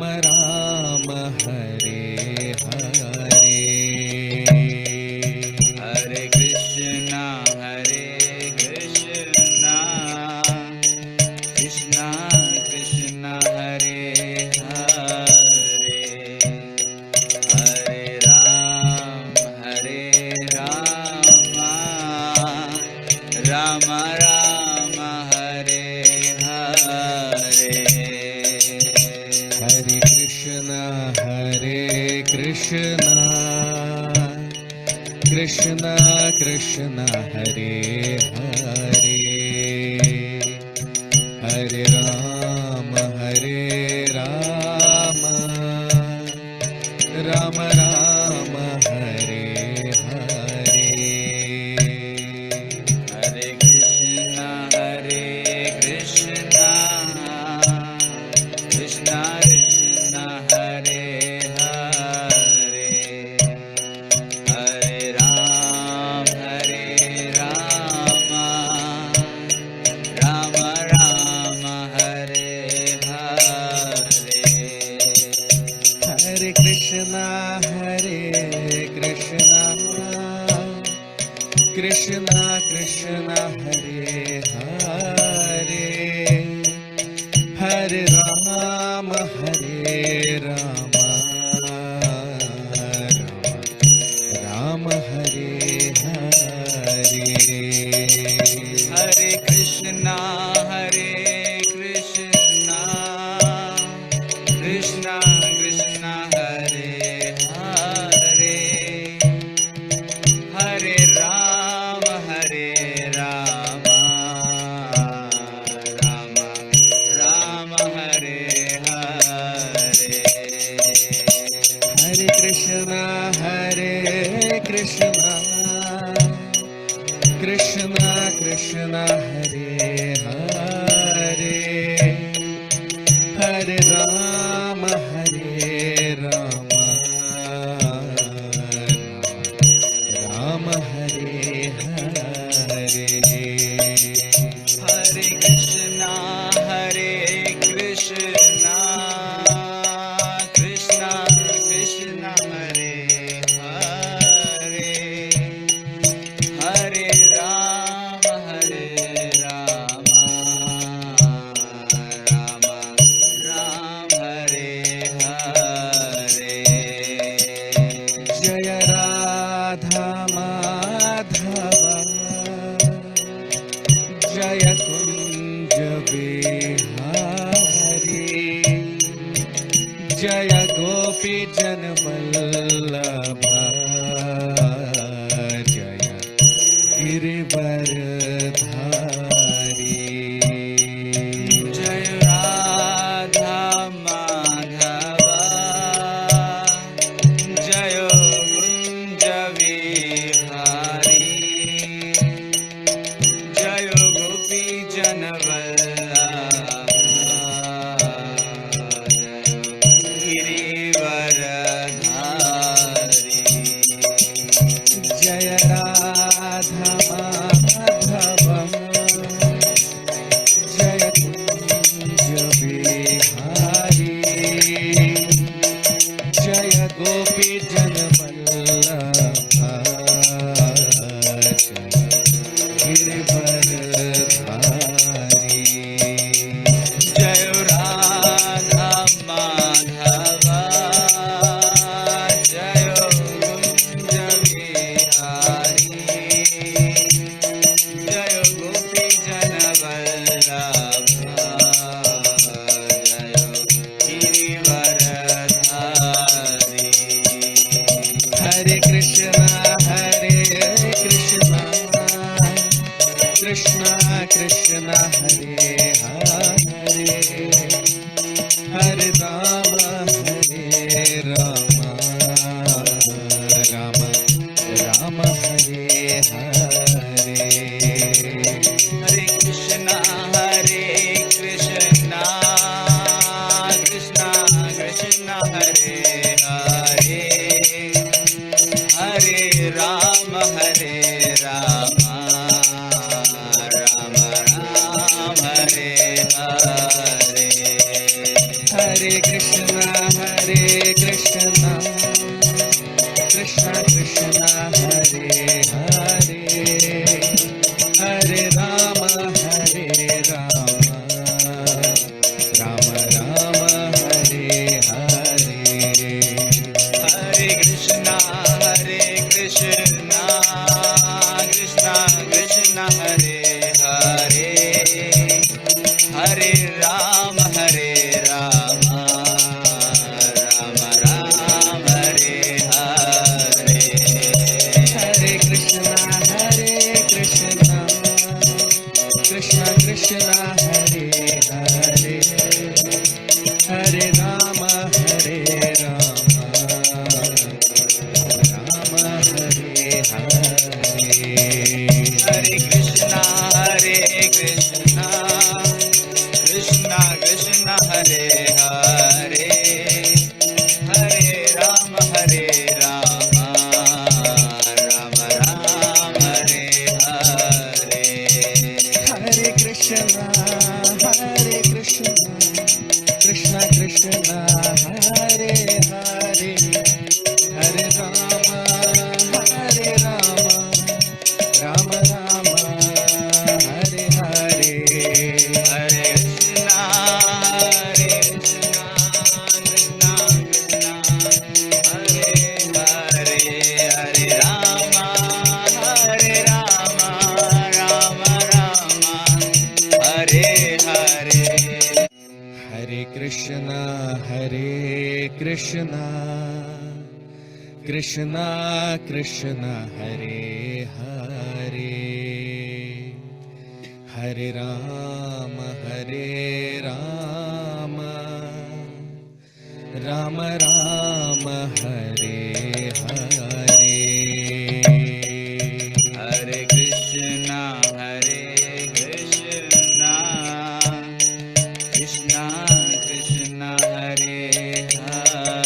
राम हरे हरे हरे कृष्णा कृष्णा कृष्णा हरे हरे हरे राम राम राम हरे हरे हरे कृष्णा कृष्णा कृष्णा हरे हरे हरे राम राम राम हरे हरे हरे कृष्णा कृष्णा कृष्णा हरे हरे हरे राम राम राम हरे हरे हरे कृष्णा कृष्णा कृष्णा हरे हरे हरे राम राम हरे हरे हरे कृष्णा कृष्णा कृष्णा हरे हरे हरे राम राम हरे हरे हरे कृष्णा कृष्णा कृष्णा हरे हरे हरे राम राम हरे हरे हरे कृष्णा कृष्णा कृष्णा हरे हरे हरे राम राम हरे हरे जय राधा माधव जय कुंज बिहारी जय गोपी जन वल्लभ जय गिरिवरधारी जय राधा माधव जय कुंज विहारी जय गोपी जन वल्लभ गिरिवरधारी जय राधा माधव जय कुंज बिहारी जय गोपी जन वल्लभ गिरिवरधारी जय राधा माधव जय कुंज विहारी जय गोपी जन वल्लभ जय गिरिवरधारी हरे Krishna Krishna Krishna Hare Hare Hare Ram Ram Hare Hare Hare Krishna Krishna Krishna Hare Hare Hare Ram Ram Ram Hare Hare Hare Krishna Krishna, Krishna Krishna Hare Hare, Hare Rama Hare Rama, Rama Rama Hare Hare. Hare Krishna, Krishna Krishna Hare Hare,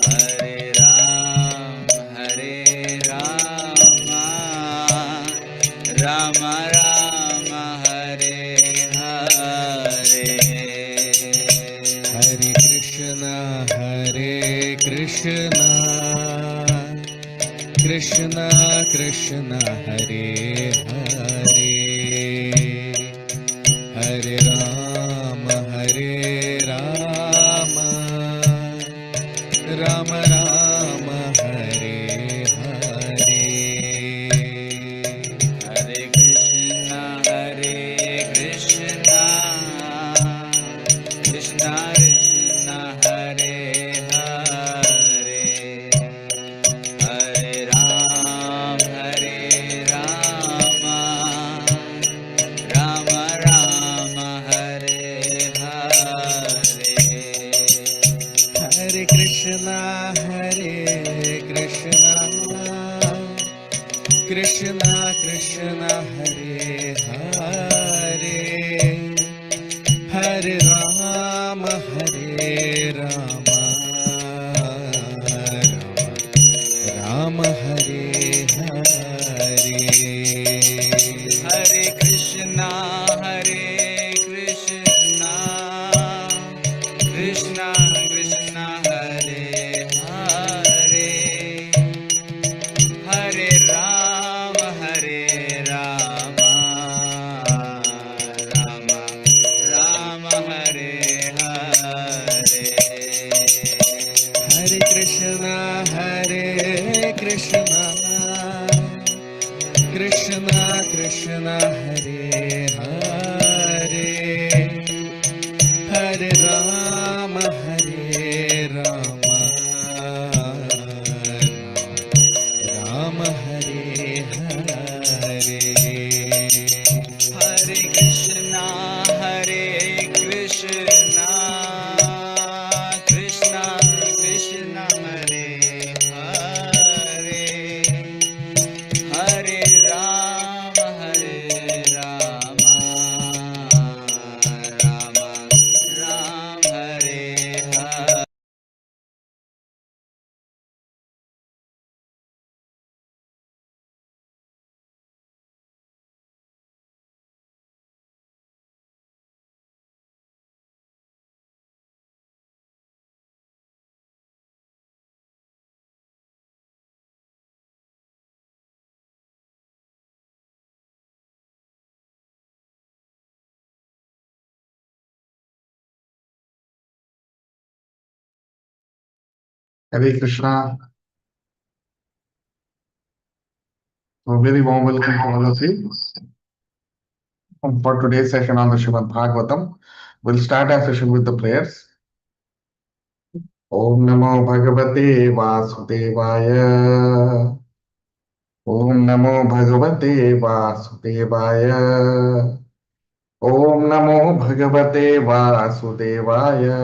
Hare Rama, Rama Rama Hare Hare. Hare Krishna, Krishna Krishna Hare Hare, Hare Rama, Rama Rama Hare Hare. Hare Krishna, Krishna Krishna Hare Hare, Hare Rama, Rama Rama Hare Hare. Hare Krishna, Krishna Krishna Hare Hare, Hare Rama, Rama Hare Hare. Hare Krishna, Krishna Krishna Hare Hare, Hare Rama, Rama Rama Hare Hare. Hare Krishna, Krishna Krishna Hare Hare, Hare Rama, Rama Hare Hare. Hare Krishna, Krishna Krishna Hare Hare, Hare Rama, Rama Hare Hare. Hare Krishna. A very warm welcome to all of you for today's session on the Srimad Bhagavatam. We'll start our session with the prayers. Om Namo Bhagavate Vasudevaya. Om Namo Bhagavate Vasudevaya. Om Namo Bhagavate Vasudevaya.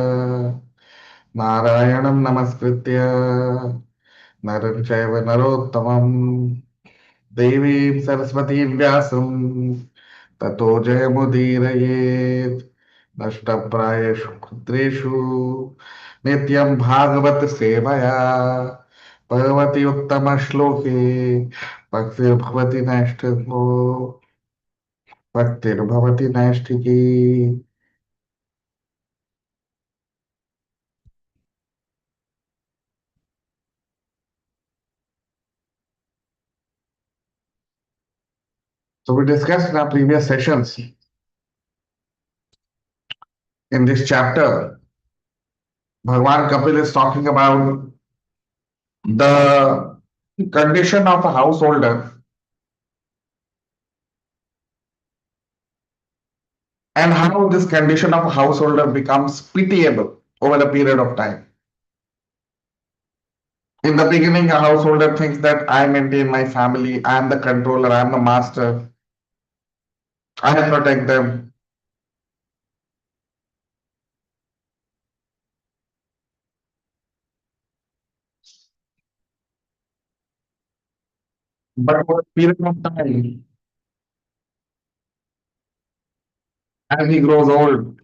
Narayanam Namaskritya Naram Chaiva Narottamam Devim Saraswati Vyasam ततो जयमुदीरयेत् नष्टप्रायेषु पुत्रेषु नित्यं भागवत सेवया भगवति उत्तमश्लोके भक्तिर्भवति नैष्ठिको भक्तिर्भवति नैष्ठिकी. So we discussed in our previous sessions in this chapter, Bhagavan Kapil is talking about the condition of a householder and how this condition of a householder becomes pitiable over a period of time. In the beginning, a householder thinks that I maintain my family, I am the controller, I am the master, I protect them. But over a period of time, as he grows old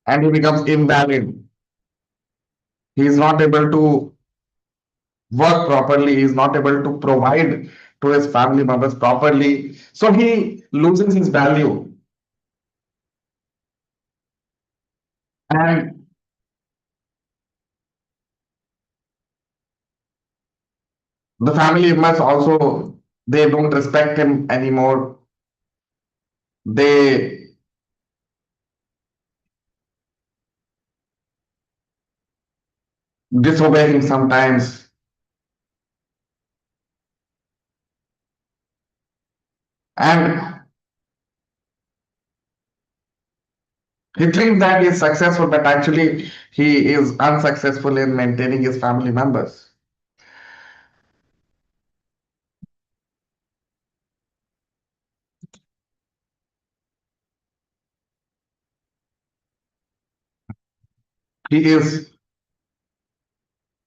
and he becomes invalid, he is not able to work properly, he is not able to provide to his family members properly. So he loses his value. And the family members also, they don't respect him anymore. They disobey him sometimes. And he thinks that he is successful, but actually he is unsuccessful in maintaining his family members. He is,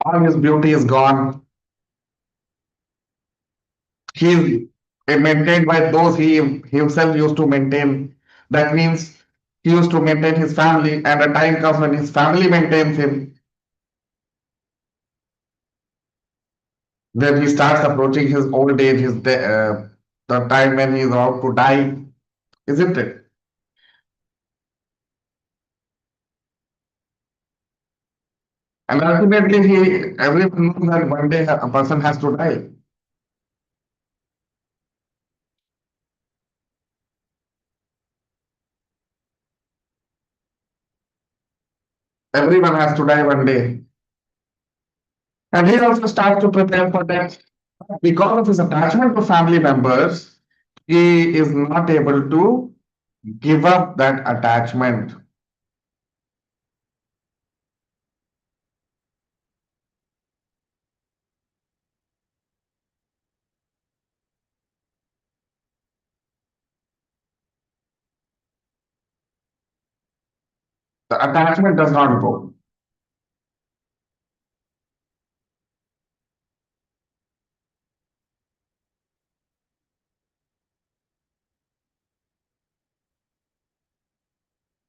all his beauty is gone. He is maintained by those he himself used to maintain. That means he used to maintain his family, and a time comes when his family maintains him. Then he starts approaching his old age, the time when he is about to die, isn't it? And ultimately, everyone knows that one day a person has to die. Everyone has to die one day. And he also starts to prepare for death. Because of his attachment to family members, he is not able to give up that attachment. The attachment does not go.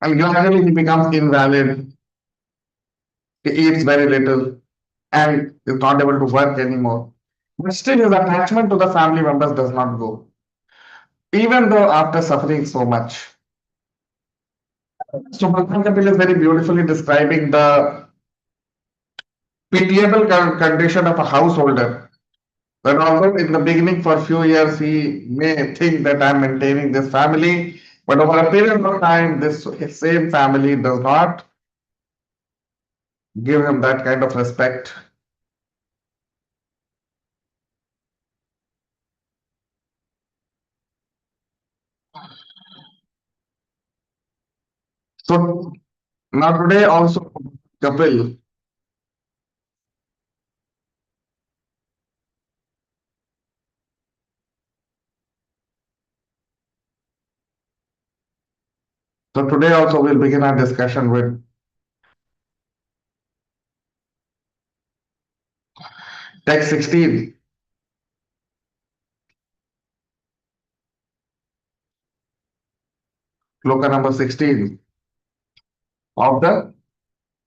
And gradually he becomes invalid. He eats very little and is not able to work anymore. But still, his attachment to the family members does not go, even though after suffering so much. So, Bhagwan Kapil is very beautifully describing the pitiable condition of a householder. That although in the beginning for a few years he may think that I'm maintaining this family, but over a period of time, this same family does not give him that kind of respect. So now today also, Kapil, so today also we'll begin our discussion with text 16, Shloka number 16 of the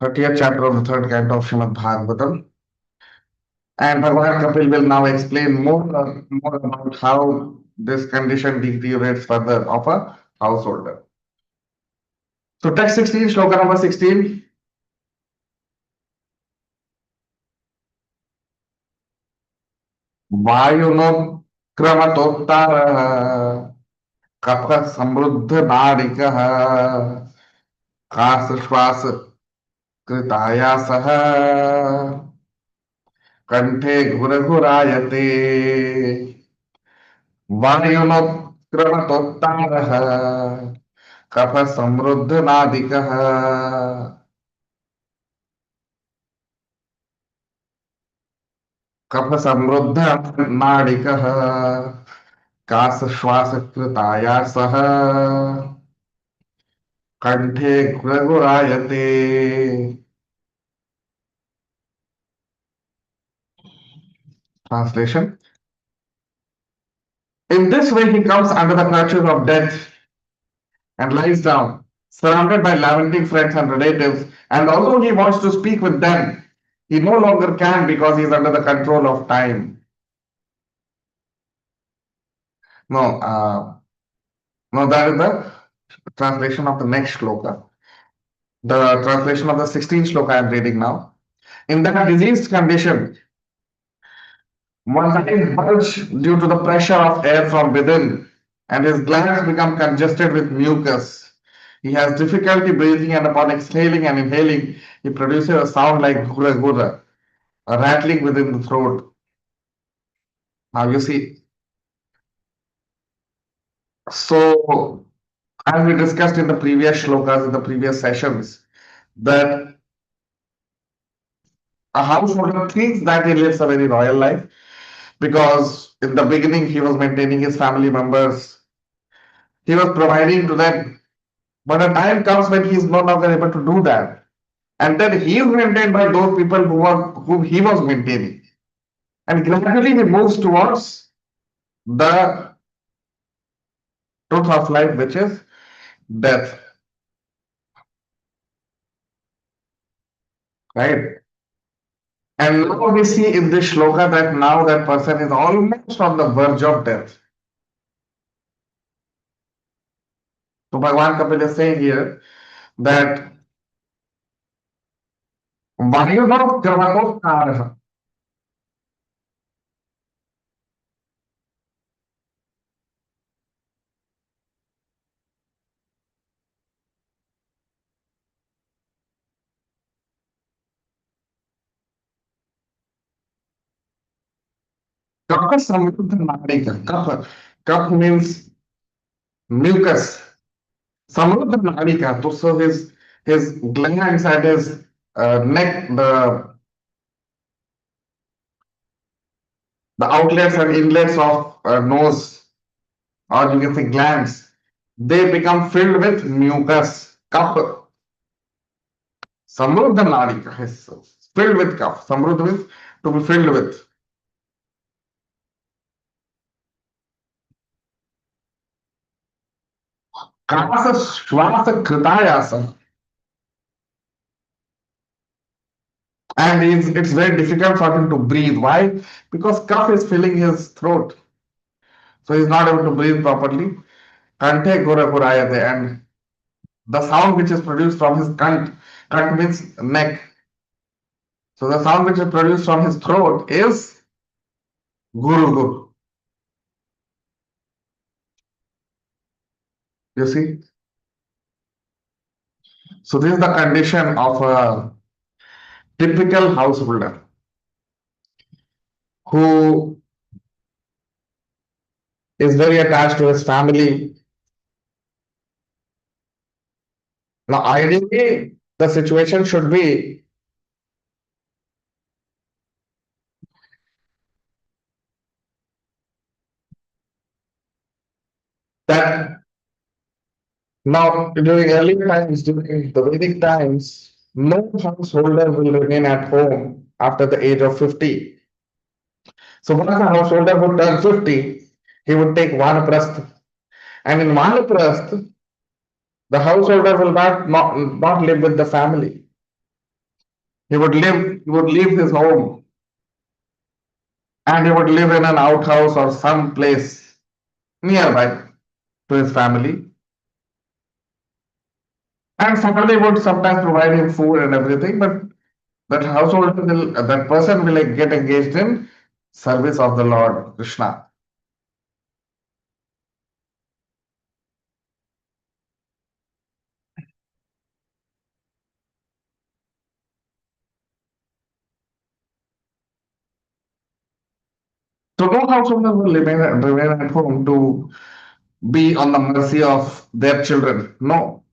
30th chapter of the third canto of Srimad Bhagavatam. And Bhagwan Kapil will now explain more about how this condition deteriorates further of a householder. So text 16, Shloka number 16. वायुनोत्क्रमतोत्तारः कफ समृद्ध नारिकः काशश्वास कृतायासः कंठे घुरघुरायते वायुनोत्क्रमतोत्तारः कफ समृद्ध नादिकः कफ समृद्ध नाडिकः काश श्वास कृताया सह कंठे गुरगुरायते. Translation. In this way he comes under the clutches of death and lies down, surrounded by lamenting friends and relatives, and although he wants to speak with them, he no longer can because he is under the control of time. No, no, that is the translation of the next shloka. The translation of the 16th shloka I am reading now. In that diseased condition, one's eyes bulge due to the pressure of air from within, and his glands become congested with mucus. He has difficulty breathing, and upon exhaling and inhaling, he produces a sound like gura gura, a rattling within the throat. Now you see, so as we discussed in the previous shlokas, in the previous sessions, that a householder thinks that he lives a very royal life because in the beginning he was maintaining his family members, he was providing to them. But a time comes when he is no longer able to do that. And then he is maintained by those people whom he was maintaining. And gradually he moves towards the truth of life, which is death. Right? And now we see in this shloka that now that person is almost on the verge of death. So Bhagavan Kapil is saying here that Vayuno Kramakokkaraha. Kapha Samruddha Nadika. Kapha means mucus. Samruddha Nadika. So his glands and his neck, the outlets and inlets of nose, or you can say glands, they become filled with mucus. Kapha. Samruddha Nadika is filled with kapha. Samruddha means to be filled with. Kasa Shvasa Kritayasa. And it's very difficult for him to breathe. Why? Because cough is filling his throat. So he's not able to breathe properly. Kante Gora Gorayate. And the sound which is produced from his kant means neck. So the sound which is produced from his throat is Guru Guru. You see? So this is the condition of a typical householder who is very attached to his family. Now, ideally, the situation should be that now during early times, during the Vedic times, no householder will remain at home after the age of 50. So once a householder would turn 50, he would take vanaprastha. And in vanaprastha, the householder will not live with the family. He would leave his home and he would live in an outhouse or some place nearby to his family. And family would sometimes provide him food and everything, but that person will like, get engaged in service of the Lord Krishna. So no householder will remain at home to be on the mercy of their children. No,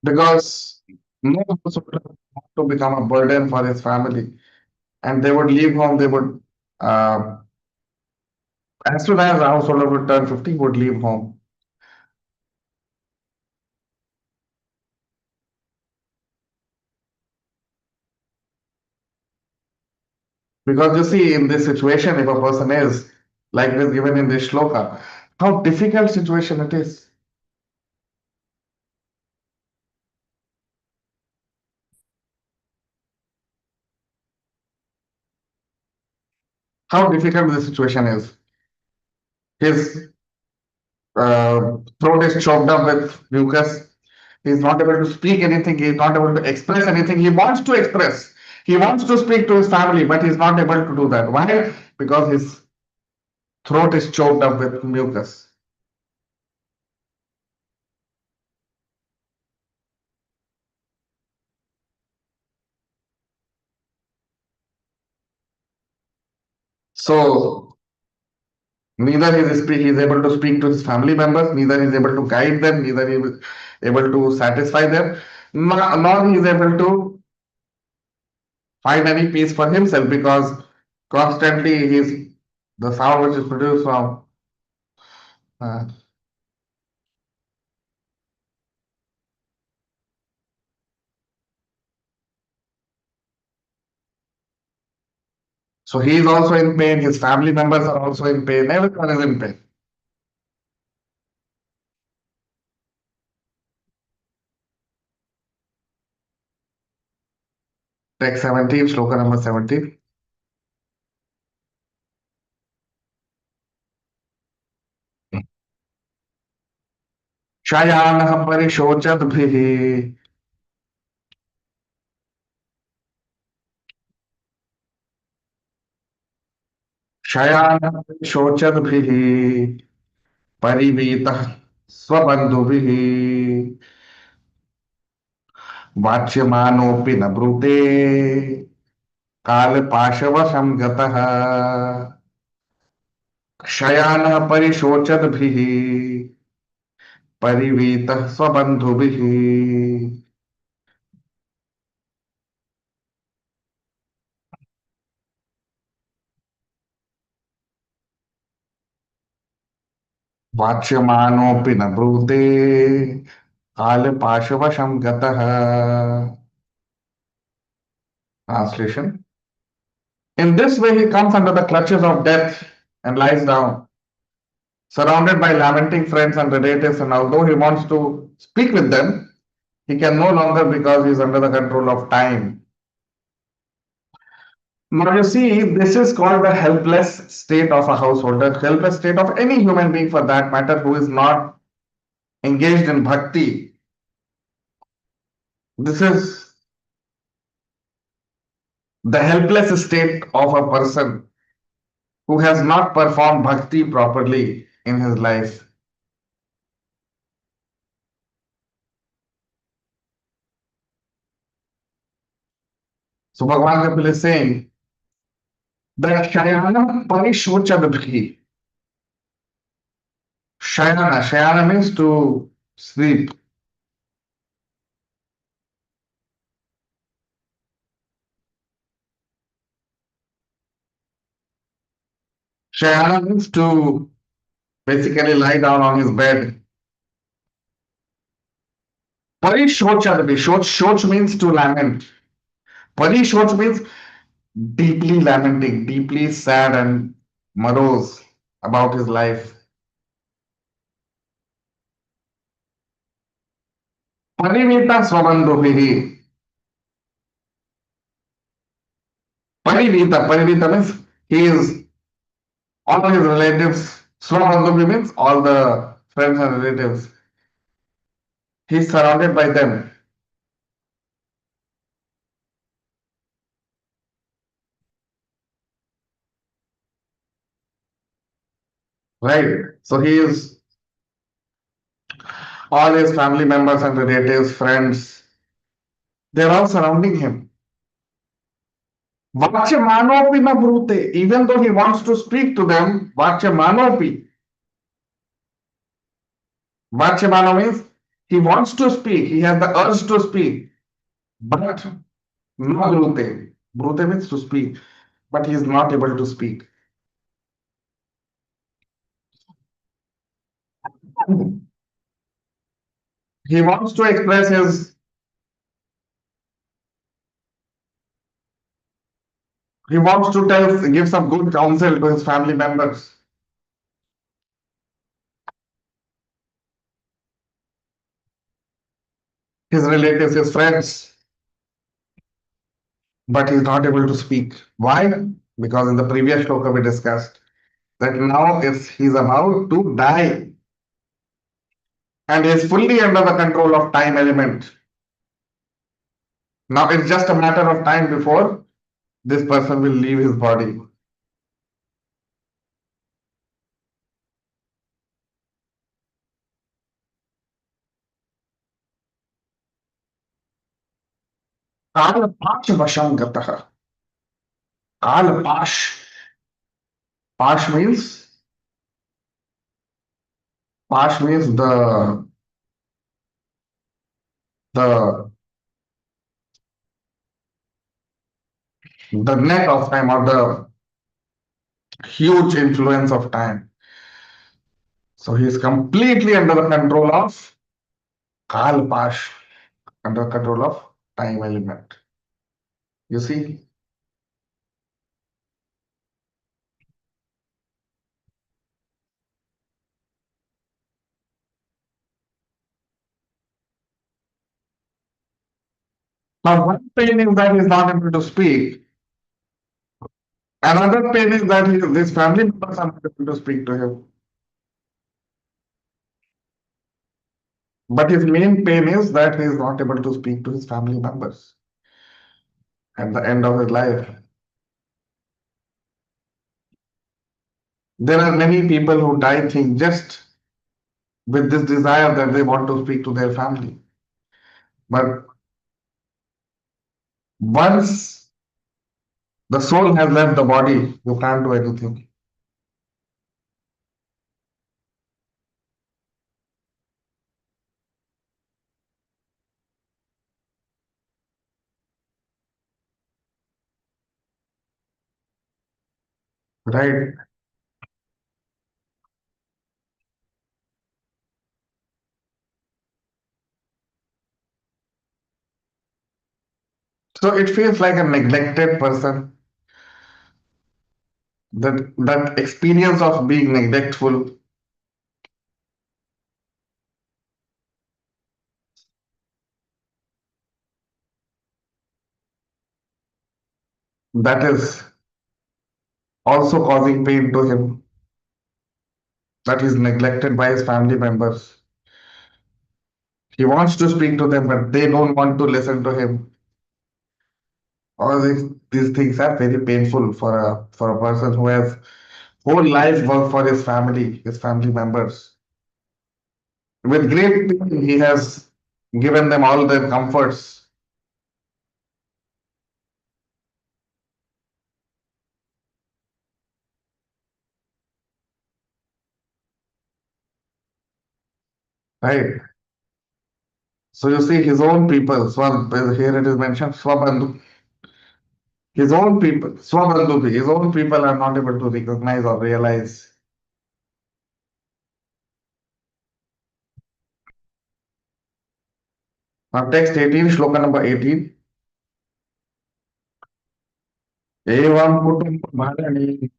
because no householder want to become a burden for his family, and they would leave home. They would, uh, as soon as a householder would turn 50, would leave home. Because you see, in this situation, if a person is like this given in this shloka, how difficult situation it is. How difficult the situation is. His throat is choked up with mucus. He's not able to speak anything. He's not able to express anything. He wants to express. He wants to speak to his family, but he's not able to do that. Why? Because his throat is choked up with mucus. So neither he is able to speak to his family members, neither he is able to guide them, neither he is able to satisfy them, nor he is able to find any peace for himself because constantly he's the sound which is produced from uh, so he is also in pain, his family members are also in pain, everyone is in pain. Text 17, shloka number 17. शयानः परिशोचद्भिः शयानः परिशोचद्भिः परिवीतः स्वबन्धुभिः वाच्यमानोऽपि न ब्रूते कालपाशवशं गतः शयानः परिशोचद्भिः परिवीतः स्वबन्धुभिः वाच्यमानोऽपि न ब्रूते कालपाशवशं गतः. Translation. In this way he comes under the clutches of death and lies down, surrounded by lamenting friends and relatives, and although he wants to speak with them, he can no longer because he is under the control of time. Now you see, this is called the helpless state of a householder, helpless state of any human being for that matter who is not engaged in bhakti. This is the helpless state of a person who has not performed bhakti properly in his life. So Bhagavan Kapil is saying that Shayana Parishochadabhi. Shayana means to sleep. Shayana means to basically lie down on his bed. Parishochadabhi. Shoch means to lament. Parishoch means deeply lamenting, deeply sad and morose about his life. Parivita Swabandhubihi. Parivita means he is all his relatives. Swabandhubi means all the friends and relatives. He is surrounded by them. Right. So he is All his family members and relatives, friends, they're all surrounding him. Vachya na brute. Even though he wants to speak to them, Vachya means he wants to speak, he has the urge to speak, but na brute. Brute means to speak, but he is not able to speak. He wants to express his, he wants to give some good counsel to his family members, his relatives, his friends, but he's not able to speak. Why? Because in the previous shloka we discussed that now he's about to die and is fully under the control of time element. Now it's just a matter of time before this person will leave his body. Kalpash Vashangatah. Kalpash. Pash means the the net of time or the huge influence of time. So he is completely under the control of Kalpash, under control of time element. You see? Now, one pain is that he is not able to speak. Another pain is that his family members are not able to speak to him. But his main pain is that he is not able to speak to his family members at the end of his life. There are many people who die think just with this desire that they want to speak to their family. But once the soul has left the body, you can't do anything. Right? So it feels like a neglected person. That experience of being neglectful, that is also causing pain to him, that he's neglected by his family members. He wants to speak to them, but they don't want to listen to him. All these things are very painful for a person who has whole life worked for his family members. With great pain, he has given them all their comforts. Right? So you see his own people, here it is mentioned, Swabandhu. His own people, Swabandhu, his own people are not able to recognize or realize. Now text 18, shloka number 18. Evam kutumb bharani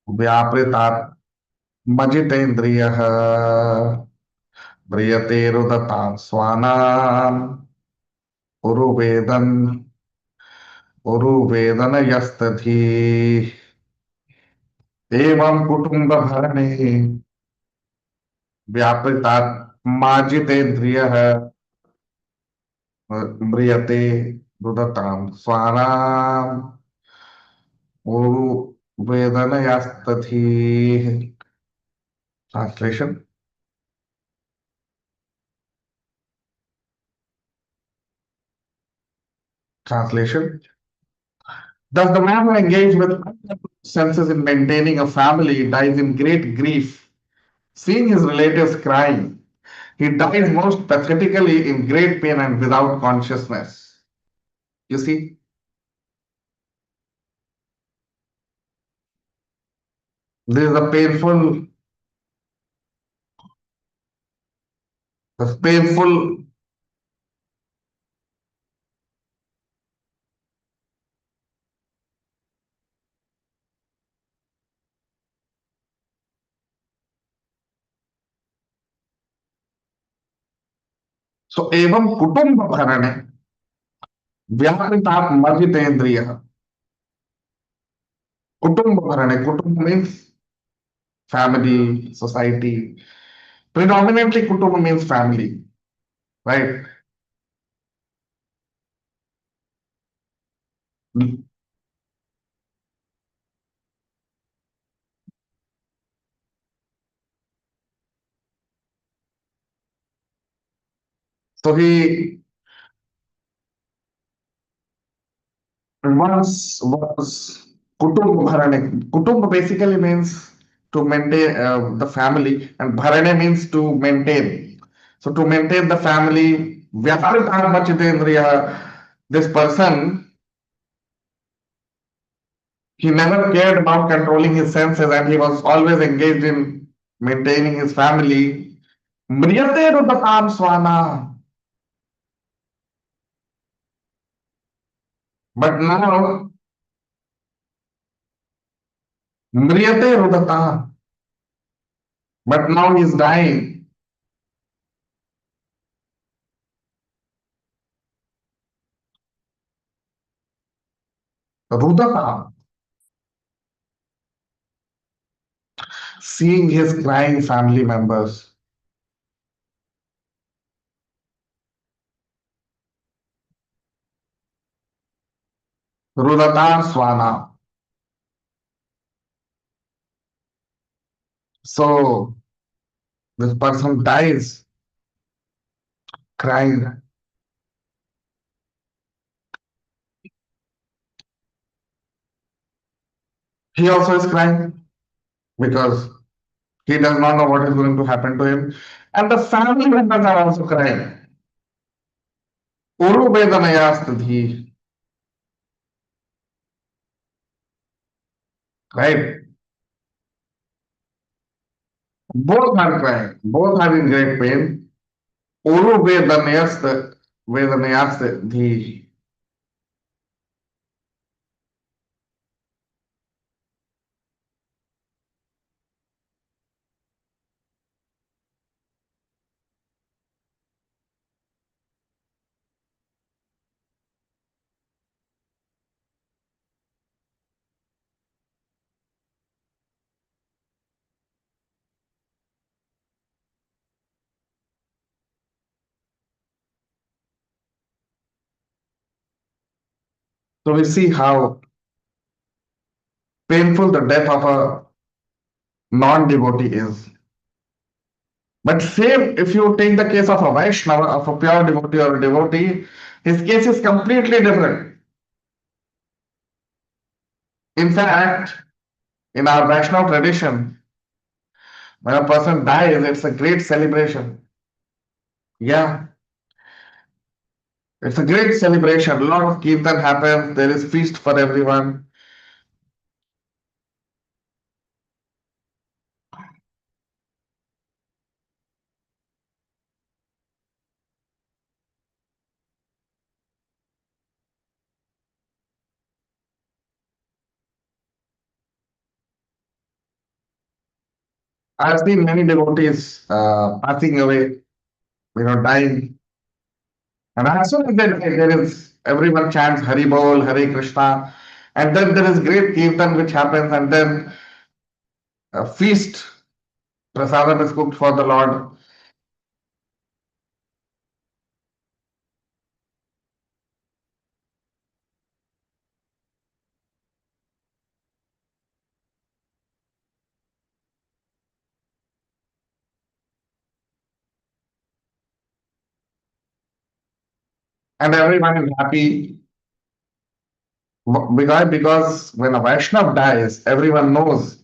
व्यापृतात् मजितेन्द्रियः म्रियते रुदतां स्वानाम् उरुवेदन उरुवेदनयस्तथि एवं कुटुम्ब भरणे व्यापृतात् माजितेन्द्रियः म्रियते रुदतां स्वानाम् Vedanayastati. Translation. Translation. Thus, the man who engaged with senses in maintaining a family dies in great grief, seeing his relatives crying. He dies most pathetically in great pain and without consciousness. You see, this is a painful. So, evam kutumba bharane vyapritat marjitendriya. Kutumba bharane. Kutumba means family, society. Predominantly, kutumba means family, right? So he once was kutumba bharane. Kutumba basically means to maintain the family, and bharane means to maintain. So to maintain the family, vyapritah machitendriya, this person, he never cared about controlling his senses and he was always engaged in maintaining his family. Mriyate rudatam swana. But now, mriyate rudatam. But now he's dying. Rudatam. Seeing his crying family members. Rudata Swana. So this person dies crying. He also is crying because he does not know what is going to happen to him. And the family members are also crying. Uru Vedanayastadhi. Right? Both are crying. Both are in great pain. Uru Vedanayastadhi. So we see how painful the death of a non-devotee is. But same if you take the case of a Vaishnava, of a pure devotee or a devotee, his case is completely different. In fact, in our Vaishnava tradition, when a person dies, it's a great celebration. Yeah, it's a great celebration. A lot of kirtan happens, there is feast for everyone. I've seen many devotees passing away, dying. And as soon as they die, there is everyone chants Hari Bol, Hare Krishna, and then there is great kirtan which happens, and then a feast, prasadam is cooked for the Lord. and everyone is happy. Because when a Vaishnav dies, everyone knows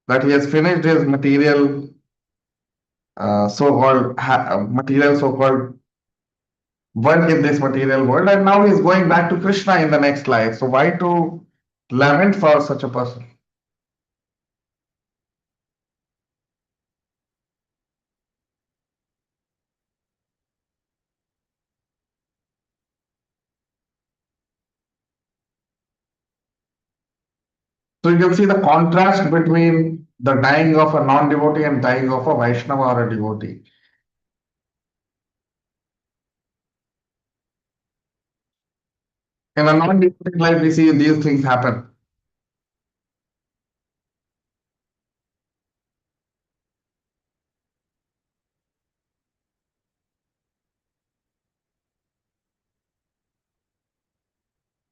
that he has finished his material, material so-called work in this material world, and now he's going back to Krishna in the next life. So why to lament for such a person? So you can see the contrast between the dying of a non-devotee and dying of a Vaishnava or a devotee. In a non-devotee life, we see these things happen.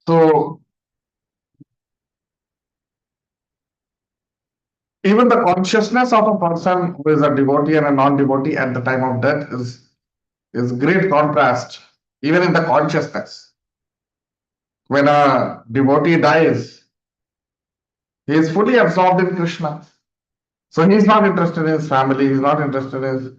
So even the consciousness of a person who is a devotee and a non-devotee at the time of death is great contrast, even in the consciousness. When a devotee dies, he is fully absorbed in Krishna. So he's not interested in his family, he's not interested in his,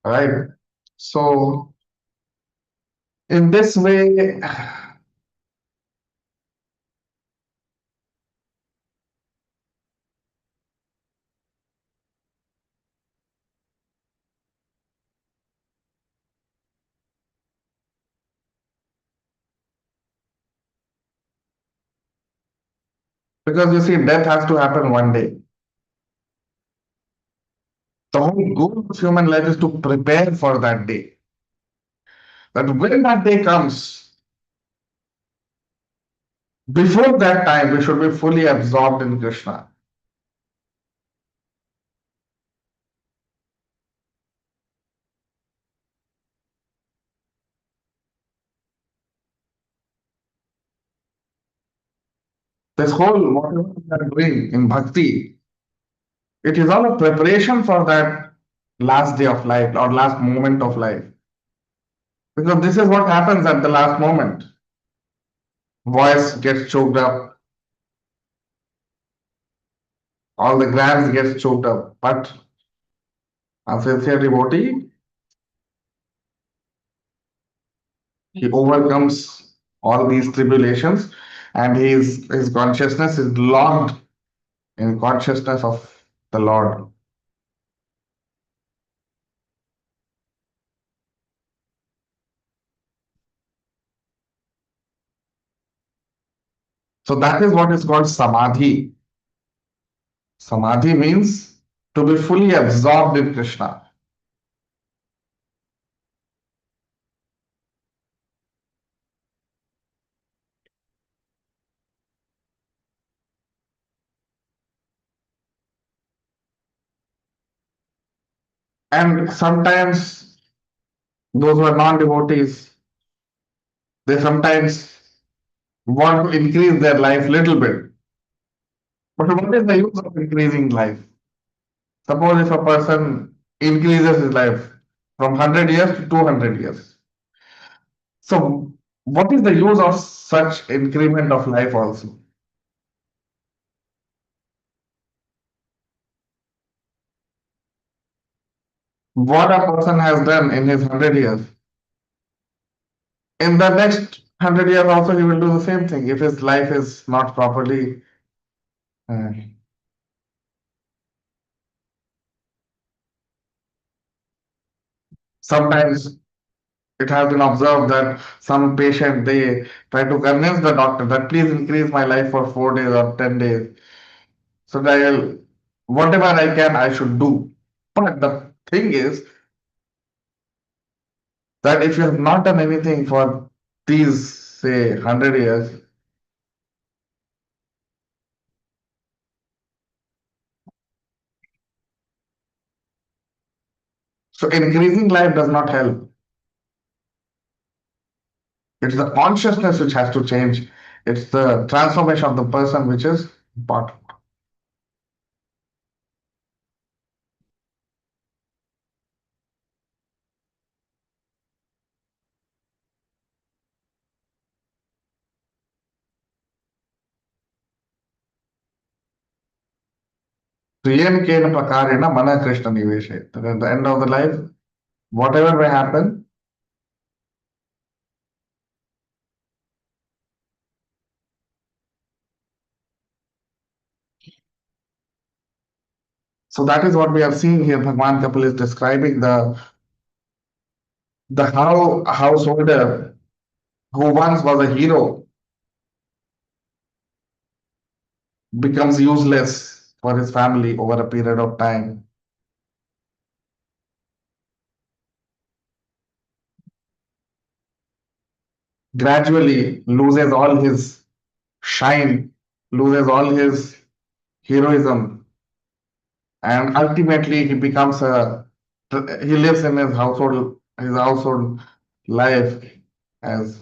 right? So in this way, because you see, death has to happen one day. The whole goal of human life is to prepare for that day. That when that day comes, before that time, we should be fully absorbed in Krishna. This whole whatever we are doing in bhakti, it is all a preparation for that last day of life or last moment of life. Because this is what happens at the last moment. Voice gets choked up, all the glands gets choked up. But a sincere devotee, he overcomes all these tribulations and his consciousness is locked in consciousness of the Lord. So that is what is called samadhi. Samadhi means to be fully absorbed in Krishna. And sometimes those who are non-devotees, they sometimes want to increase their life little bit. But what is the use of increasing life? Suppose if a person increases his life from 100 years to 200 years. So what is the use of such increment of life also? What a person has done in his 100 years, in the next 100 years also he will do the same thing if his life is not properly. uh, Sometimes it has been observed that some patient they try to convince the doctor that please increase my life for 4 days or 10 days so that whatever I can I should do. But the thing is that if you have not done anything for these say 100 years, So increasing life does not help. It's the consciousness which has to change. It's the transformation of the person which is important. Sriyam kena prakarena mana Krishna niveshe. That at the end of the life, whatever may happen, so that is what we are seeing here. Bhagwan Kapil is describing the how householder who once was a hero becomes useless for his family over a period of time. Gradually loses all his shine, loses all his heroism, and ultimately he becomes a he lives in his household life as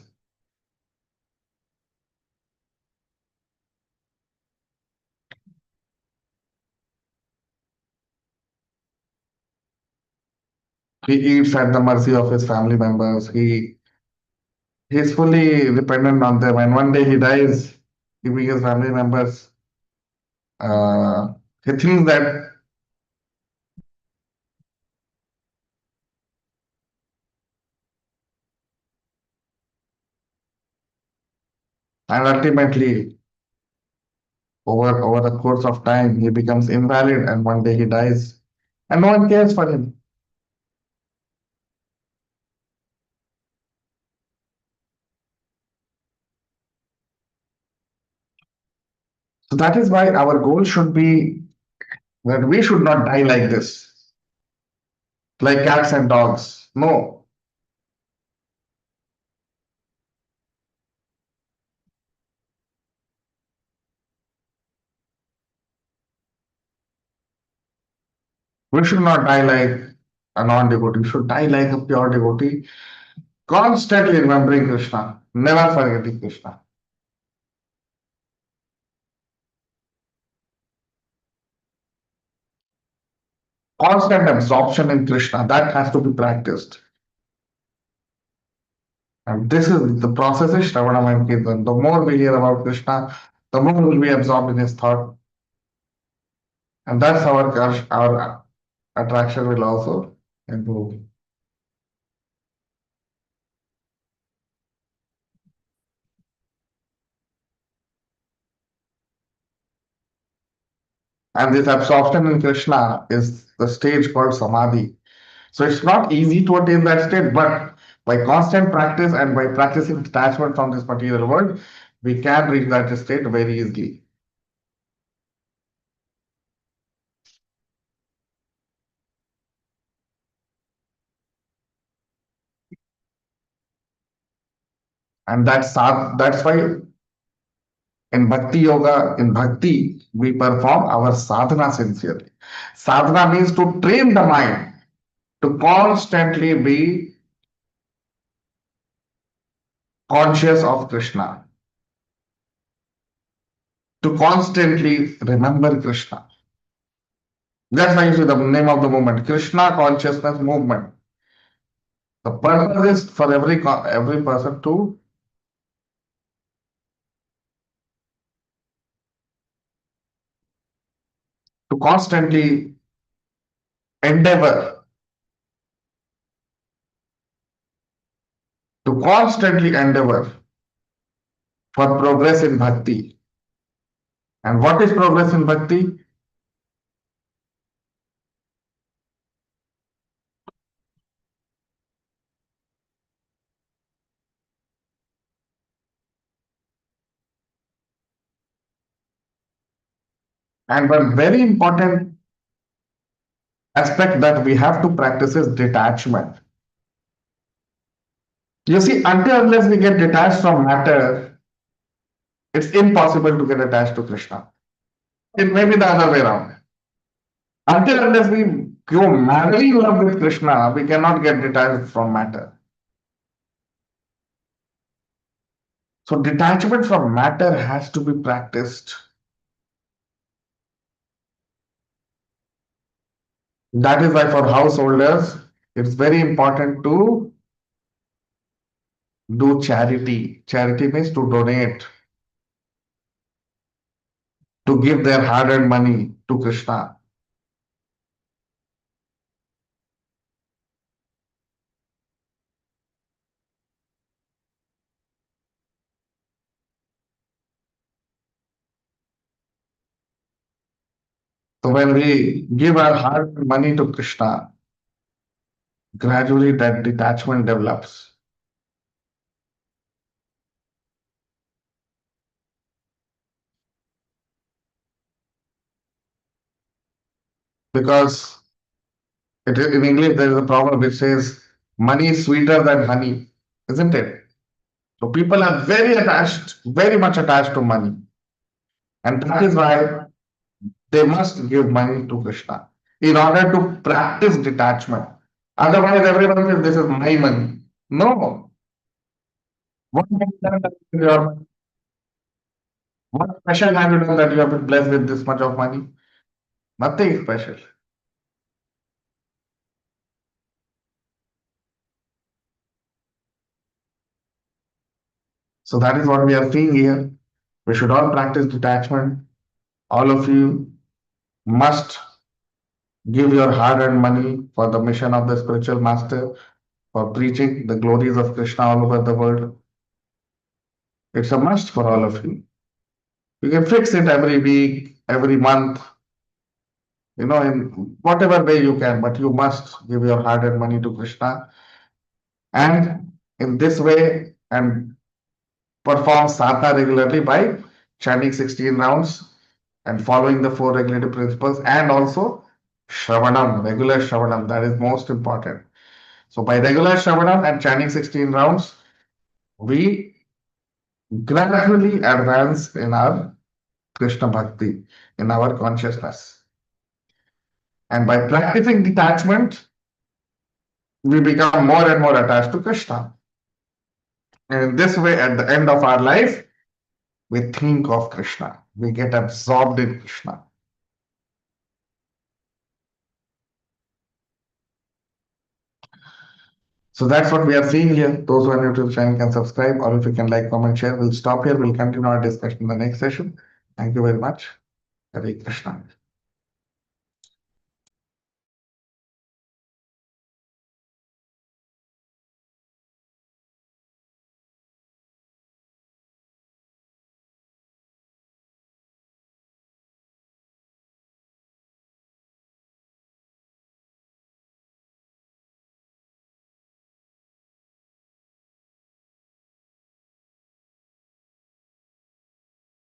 he eats at the mercy of his family members. He's fully dependent on them, and one day he dies, leaving his family members. Uh, he thinks that, and ultimately, over the course of time, he becomes invalid, and one day he dies, and no one cares for him. So that is why our goal should be that we should not die like this, like cats and dogs. No, we should not die like a non-devotee. We should die like a pure devotee, constantly remembering Krishna, never forgetting Krishna. Constant absorption in Krishna, that has to be practiced. And this is the process is Shravanam and Kirtan. The more we hear about Krishna, the more will be absorbed in his thought. And that's our attraction will also improve. And this absorption in Krishna is the stage called Samadhi. So it's not easy to attain that state, but by constant practice and by practicing detachment from this material world, we can reach that state very easily. And that's why in Bhakti Yoga, in Bhakti, we perform our sadhana sincerely. Sadhana means to train the mind to constantly be conscious of Krishna, to constantly remember Krishna. That's why you see the name of the movement, Krishna Consciousness Movement. The purpose is for every person to constantly endeavor, to constantly endeavor for progress in bhakti. And what is progress in bhakti? And one very important aspect that we have to practice is detachment. You see, until unless we get detached from matter, it's impossible to get attached to Krishna. It may be the other way around. Until unless we you madly in love with Krishna, we cannot get detached from matter. So detachment from matter has to be practiced. That is why for householders, it's very important to do charity. Charity means to donate, to give their hard-earned money to Krishna. So when we give our hard-earned money to Krishna, gradually that detachment develops. Because in English there is a proverb which says money is sweeter than honey, isn't it? So people are very attached, very much attached to money. And that is why they must give money to Krishna in order to practice detachment. Otherwise, everyone says this is my money. No. What have you done with your money? What special have you done that you have been blessed with this much of money? Nothing special. So that is what we are seeing here. We should all practice detachment. All of you must give your hard-earned money for the mission of the spiritual master, for preaching the glories of Krishna all over the world. It's a must for all of you. You can fix it every week, every month, in whatever way you can, but you must give your hard-earned money to Krishna. And in this way, and perform sadhana regularly by chanting 16 rounds and following the four regulative principles, and also Shravanam, regular Shravanam, that is most important. So by regular Shravanam and chanting 16 rounds, we gradually advance in our Krishna Bhakti, in our consciousness. And by practicing detachment, we become more and more attached to Krishna. And in this way, at the end of our life, we think of Krishna. We get absorbed in Krishna. So that's what we are seeing here. Those who are new to the channel can subscribe, or if you can like, comment, share. We'll stop here. We'll continue our discussion in the next session. Thank you very much. Hare Krishna.